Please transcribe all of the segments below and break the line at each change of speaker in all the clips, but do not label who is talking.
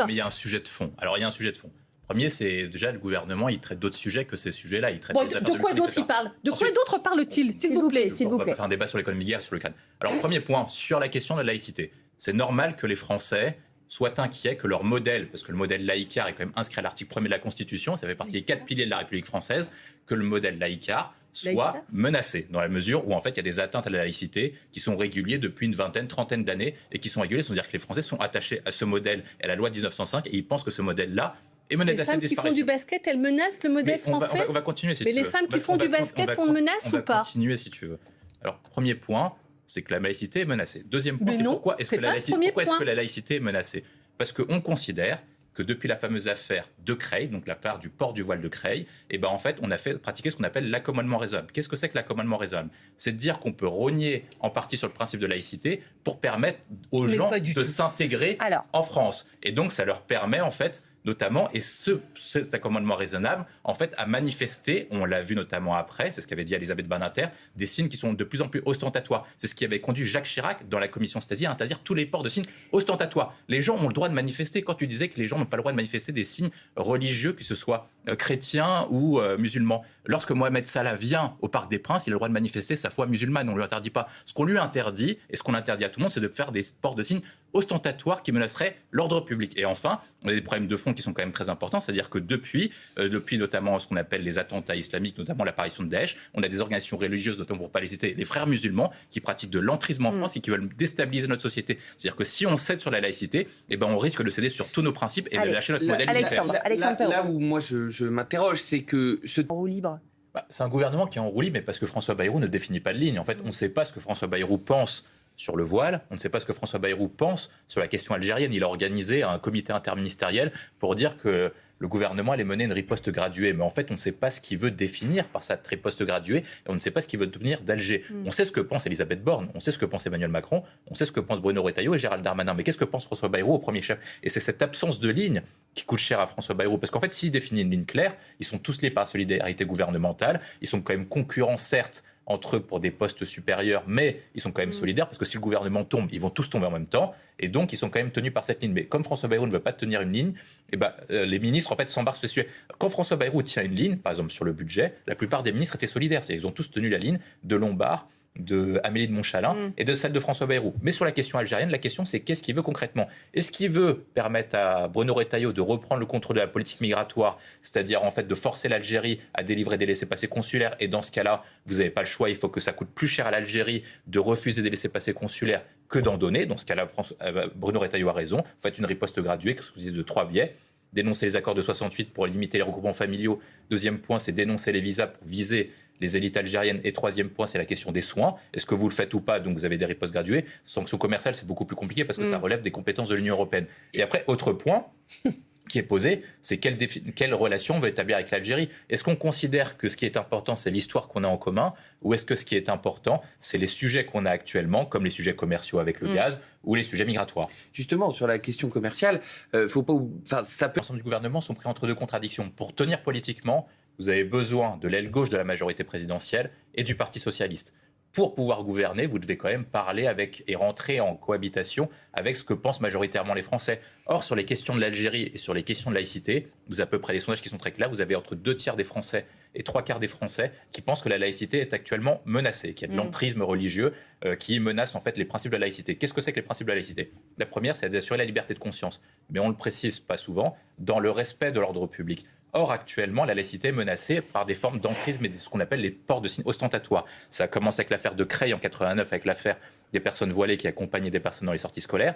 Mais il y a un sujet de fond. Alors, il y a un sujet de fond. Premier, c'est déjà le gouvernement, il traite d'autres sujets que ces sujets-là. Il traite
de quoi d'autre il parle ? De quoi d'autre parle-t-il, s'il vous plaît ?
On va faire un débat sur l'économie de guerre et sur l'Ukraine. Alors, premier point, sur la question de la laïcité. C'est normal que les Français soient inquiets que leur modèle, parce que le modèle laïcard est quand même inscrit à l'article 1er de la Constitution, ça fait partie des 4 piliers de la République française, que le modèle laïcard soit menacé, dans la mesure où en fait il y a des atteintes à la laïcité qui sont régulières depuis une vingtaine, trentaine d'années et qui sont régulées, c'est-à-dire que les Français sont attachés à ce modèle et à la loi de 1905 et ils pensent que ce modèle-là est menacé de disparition.
Les femmes qui font du basket, elles menacent le modèle français.
On va continuer si tu veux.
Mais les femmes qui font du basket font de menaces ou pas ?
On va continuer si tu veux. Alors, premier point, c'est que la laïcité est menacée. Deuxième point, c'est pourquoi est-ce que la laïcité est menacée ? Parce qu'on considère que depuis la fameuse affaire de Creil, donc l'affaire du port du voile de Creil, en fait, on a fait pratiquer ce qu'on appelle l'accommodement raisonnable. Qu'est-ce que c'est que l'accommodement raisonnable ? C'est de dire qu'on peut rogner en partie sur le principe de laïcité pour permettre aux gens de s'intégrer en France. Et donc, ça leur permet, en fait, notamment, et cet accommodement raisonnable, en fait, a manifesté, on l'a vu notamment après, c'est ce qu'avait dit Elisabeth Badinter, des signes qui sont de plus en plus ostentatoires. C'est ce qui avait conduit Jacques Chirac dans la commission Stasi à interdire tous les ports de signes ostentatoires. Les gens ont le droit de manifester. Quand tu disais que les gens n'ont pas le droit de manifester des signes religieux, que ce soit chrétiens ou musulmans. Lorsque Mohamed Salah vient au Parc des Princes, il a le droit de manifester sa foi musulmane, on ne lui interdit pas. Ce qu'on lui interdit, et ce qu'on interdit à tout le monde, c'est de faire des ports de signes ostentatoires qui menaceraient l'ordre public. Et enfin, on a des problèmes de fond qui sont quand même très importants, c'est-à-dire que depuis notamment ce qu'on appelle les attentats islamiques, notamment l'apparition de Daesh, on a des organisations religieuses, notamment pour ne pas les citer, les frères musulmans, qui pratiquent de l'entrisme en France et qui veulent déstabiliser notre société. C'est-à-dire que si on cède sur la laïcité, on risque de céder sur tous nos principes et de lâcher notre modèle
Alexandre, là où moi je m'interroge, c'est que
en roue libre.
C'est un gouvernement qui est en roue libre, mais parce que François Bayrou ne définit pas de ligne. En fait, on ne sait pas ce que François Bayrou pense sur le voile, on ne sait pas ce que François Bayrou pense sur la question algérienne. Il a organisé un comité interministériel pour dire que le gouvernement allait mener une riposte graduée. Mais en fait, on ne sait pas ce qu'il veut définir par cette riposte graduée et on ne sait pas ce qu'il veut devenir d'Alger. On sait ce que pense Elisabeth Borne, on sait ce que pense Emmanuel Macron, on sait ce que pense Bruno Retailleau et Gérald Darmanin. Mais qu'est-ce que pense François Bayrou au premier chef ? Et c'est cette absence de ligne qui coûte cher à François Bayrou. Parce qu'en fait, s'il définit une ligne claire, ils sont tous liés par la solidarité gouvernementale, ils sont quand même concurrents, certes, entre eux pour des postes supérieurs, mais ils sont quand même solidaires, parce que si le gouvernement tombe, ils vont tous tomber en même temps, et donc ils sont quand même tenus par cette ligne. Mais comme François Bayrou ne veut pas tenir une ligne, les ministres en fait s'embarquent sur ce sujet. Quand François Bayrou tient une ligne, par exemple sur le budget, la plupart des ministres étaient solidaires, ils ont tous tenu la ligne de Lombard, de Amélie de Montchalin et de celle de François Bayrou. Mais sur la question algérienne, la question c'est qu'est-ce qu'il veut concrètement ? Est-ce qu'il veut permettre à Bruno Retailleau de reprendre le contrôle de la politique migratoire, c'est-à-dire en fait de forcer l'Algérie à délivrer des laissez-passer consulaires, et dans ce cas-là, vous n'avez pas le choix, il faut que ça coûte plus cher à l'Algérie de refuser des laissez-passer consulaires que d'en donner. Dans ce cas-là, Bruno Retailleau a raison, vous faites une riposte graduée, de 3 biais. Dénoncer les accords de 68 pour limiter les regroupements familiaux. Deuxième point, c'est dénoncer les visas pour viser les élites algériennes. Et troisième point, c'est la question des soins. Est-ce que vous le faites ou pas ? Donc vous avez des ripostes graduées. Sanctions commerciales, c'est beaucoup plus compliqué parce que ça relève des compétences de l'Union européenne. Et après, autre point qui est posé, c'est quelle relation on veut établir avec l'Algérie ? Est-ce qu'on considère que ce qui est important, c'est l'histoire qu'on a en commun, ou est-ce que ce qui est important, c'est les sujets qu'on a actuellement, comme les sujets commerciaux avec le gaz, ou les sujets migratoires ?
Justement, sur la question commerciale, faut pas... ça peut...
L'ensemble du gouvernement sont pris entre deux contradictions. Pour tenir politiquement, vous avez besoin de l'aile gauche de la majorité présidentielle et du Parti socialiste. Pour pouvoir gouverner, vous devez quand même parler avec et rentrer en cohabitation avec ce que pensent majoritairement les Français. Or, sur les questions de l'Algérie et sur les questions de laïcité, vous avez à peu près les sondages qui sont très clairs, vous avez entre 2/3 des Français et 3/4 des Français qui pensent que la laïcité est actuellement menacée, qu'il y a de l'entrisme religieux qui menace en fait les principes de la laïcité. Qu'est-ce que c'est que les principes de la laïcité ? La première, c'est d'assurer la liberté de conscience, mais on ne le précise pas souvent, dans le respect de l'ordre public. Or, actuellement, la laïcité est menacée par des formes d'entrisme et de ce qu'on appelle les ports de signes ostentatoires. Ça a commencé avec l'affaire de Creil en 89, avec l'affaire des personnes voilées qui accompagnaient des personnes dans les sorties scolaires.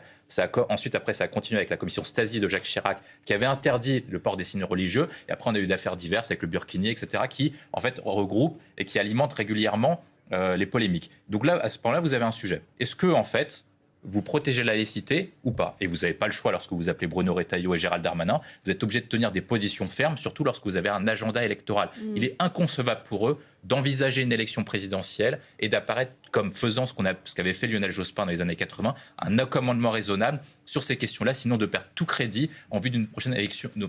Ensuite, après, ça a continué avec la commission Stasi de Jacques Chirac, qui avait interdit le port des signes religieux. Et après, on a eu d'affaires diverses avec le burkini, etc., qui, en fait, regroupent et qui alimentent régulièrement les polémiques. Donc là, à ce point-là, vous avez un sujet. Est-ce que, en fait, vous protégez la laïcité ou pas ? Et vous n'avez pas le choix lorsque vous appelez Bruno Retailleau et Gérald Darmanin. Vous êtes obligé de tenir des positions fermes, surtout lorsque vous avez un agenda électoral. Il est inconcevable pour eux d'envisager une élection présidentielle et d'apparaître comme faisant ce qu'avait fait Lionel Jospin dans les années 80, un accommodement raisonnable sur ces questions-là, sinon de perdre tout crédit en vue d'une prochaine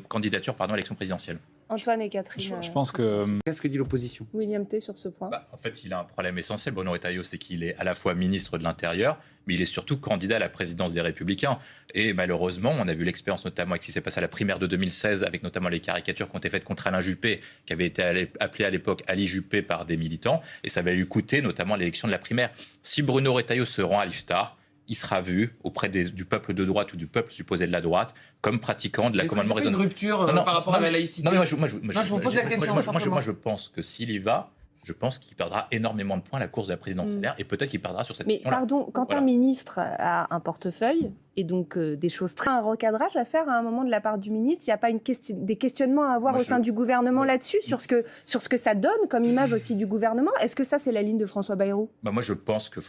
candidature à l'élection présidentielle.
Antoine et Catherine.
Je pense que...
Qu'est-ce que dit l'opposition?
William T. sur ce point.
En fait, il a un problème essentiel, Bruno Retailleau, c'est qu'il est à la fois ministre de l'Intérieur, mais il est surtout candidat à la présidence des Républicains. Et malheureusement, on a vu l'expérience notamment avec ce qui s'est passé à la primaire de 2016, avec notamment les caricatures qui ont été faites contre Alain Juppé, qui avait été appelé à l'époque Ali Juppé par des militants, et ça va lui coûter notamment l'élection de la primaire. Si Bruno Retailleau se rend à l'Iftar, il sera vu auprès du peuple de droite ou du peuple supposé de la droite comme pratiquant de la commandement raisonnable.
Une rupture par rapport à la laïcité.
Non, mais je
vous pose la question.
Moi, je pense que s'il y va, je pense qu'il perdra énormément de points à la course de la présidentielle et peut-être qu'il perdra sur cette question-là.
Mais pardon, quand un ministre a un portefeuille et donc des choses très... Un recadrage à faire à un moment de la part du ministre, il n'y a pas des questionnements à avoir au sein du gouvernement là-dessus, sur ce que ça donne comme image aussi du gouvernement? Est-ce que ça, c'est la ligne de François Bayrou?
Moi, je pense que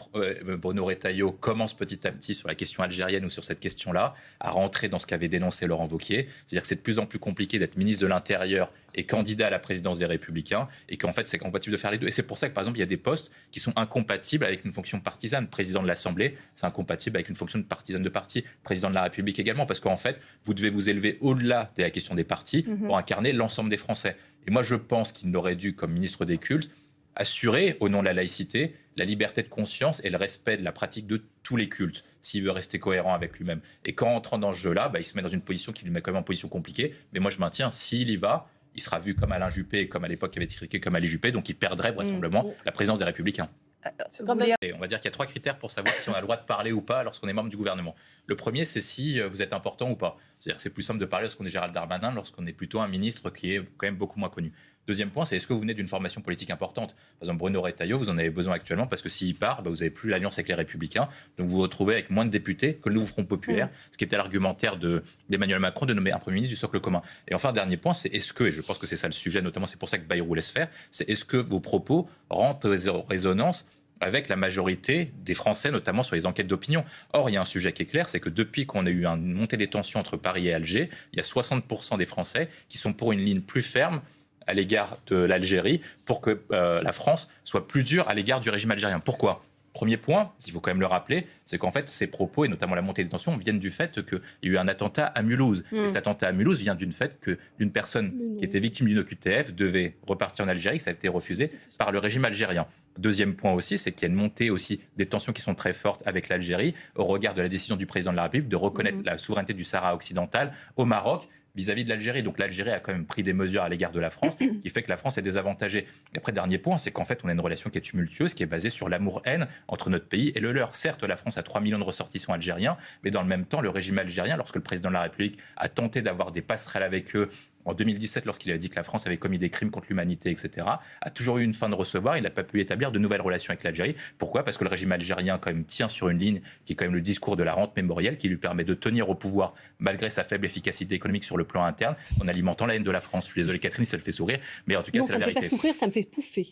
Bruno Retailleau commence petit à petit sur la question algérienne ou sur cette question-là à rentrer dans ce qu'avait dénoncé Laurent Wauquiez. C'est-à-dire que c'est de plus en plus compliqué d'être ministre de l'Intérieur et candidat à la présidence des Républicains, et qu'en fait, c'est compatible de faire les deux. Et c'est pour ça que, par exemple, il y a des postes qui sont incompatibles avec une fonction partisane. Président de l'Assemblée, c'est incompatible avec une fonction de partisane de parti. Président de la République également, parce qu'en fait, vous devez vous élever au-delà de la question des partis pour incarner l'ensemble des Français. Et moi, je pense qu'il aurait dû, comme ministre des Cultes, assurer, au nom de la laïcité, la liberté de conscience et le respect de la pratique de tous les cultes, s'il veut rester cohérent avec lui-même. Et qu'en entrant dans ce jeu-là, il se met dans une position qui lui met quand même en position compliquée. Mais moi, je maintiens, s'il y va, il sera vu comme Alain Juppé, comme à l'époque, il avait été critiqué comme Ali Juppé, donc il perdrait vraisemblablement la présidence des Républicains. Et on va dire qu'il y a 3 critères pour savoir si on a le droit de parler ou pas lorsqu'on est membre du gouvernement. Le premier, c'est si vous êtes important ou pas. C'est-à-dire que c'est plus simple de parler lorsqu'on est Gérald Darmanin, lorsqu'on est plutôt un ministre qui est quand même beaucoup moins connu. Deuxième point, c'est est-ce que vous venez d'une formation politique importante? Par exemple, Bruno Retailleau, vous en avez besoin actuellement parce que s'il part, vous n'avez plus l'alliance avec les Républicains. Donc vous vous retrouvez avec moins de députés que le nouveau Front populaire, ce qui était l'argumentaire d'Emmanuel Macron de nommer un Premier ministre du socle commun. Et enfin, dernier point, c'est est-ce que, et je pense que c'est ça le sujet, notamment c'est pour ça que Bayrou laisse faire, c'est est-ce que vos propos rentrent en résonance avec la majorité des Français, notamment sur les enquêtes d'opinion. Or, il y a un sujet qui est clair, c'est que depuis qu'on a eu une montée des tensions entre Paris et Alger, il y a 60% des Français qui sont pour une ligne plus ferme à l'égard de l'Algérie, pour que la France soit plus dure à l'égard du régime algérien. Pourquoi ? Premier point, il faut quand même le rappeler, c'est qu'en fait, ces propos, et notamment la montée des tensions, viennent du fait qu'il y a eu un attentat à Mulhouse. Et cet attentat à Mulhouse vient du fait qu'une personne qui était victime d'une OQTF devait repartir en Algérie, que ça a été refusé par le régime algérien. Deuxième point aussi, c'est qu'il y a une montée aussi des tensions qui sont très fortes avec l'Algérie, au regard de la décision du président de la République de reconnaître la souveraineté du Sahara occidental au Maroc, vis-à-vis de l'Algérie. Donc l'Algérie a quand même pris des mesures à l'égard de la France, qui fait que la France est désavantagée. Et après, dernier point, c'est qu'en fait, on a une relation qui est tumultueuse, qui est basée sur l'amour-haine entre notre pays et le leur. Certes, la France a 3 millions de ressortissants algériens, mais dans le même temps, le régime algérien, lorsque le président de la République a tenté d'avoir des passerelles avec eux, en 2017, lorsqu'il avait dit que la France avait commis des crimes contre l'humanité, etc., a toujours eu une fin de recevoir. Il n'a pas pu établir de nouvelles relations avec l'Algérie. Pourquoi ? Parce que le régime algérien, quand même, tient sur une ligne qui est quand même le discours de la rente mémorielle, qui lui permet de tenir au pouvoir, malgré sa faible efficacité économique sur le plan interne, en alimentant la haine de la France. Je suis désolé, Catherine, ça le fait sourire, mais en tout cas, c'est la vérité.
Ça me fait pas sourire, ça me fait pouffer.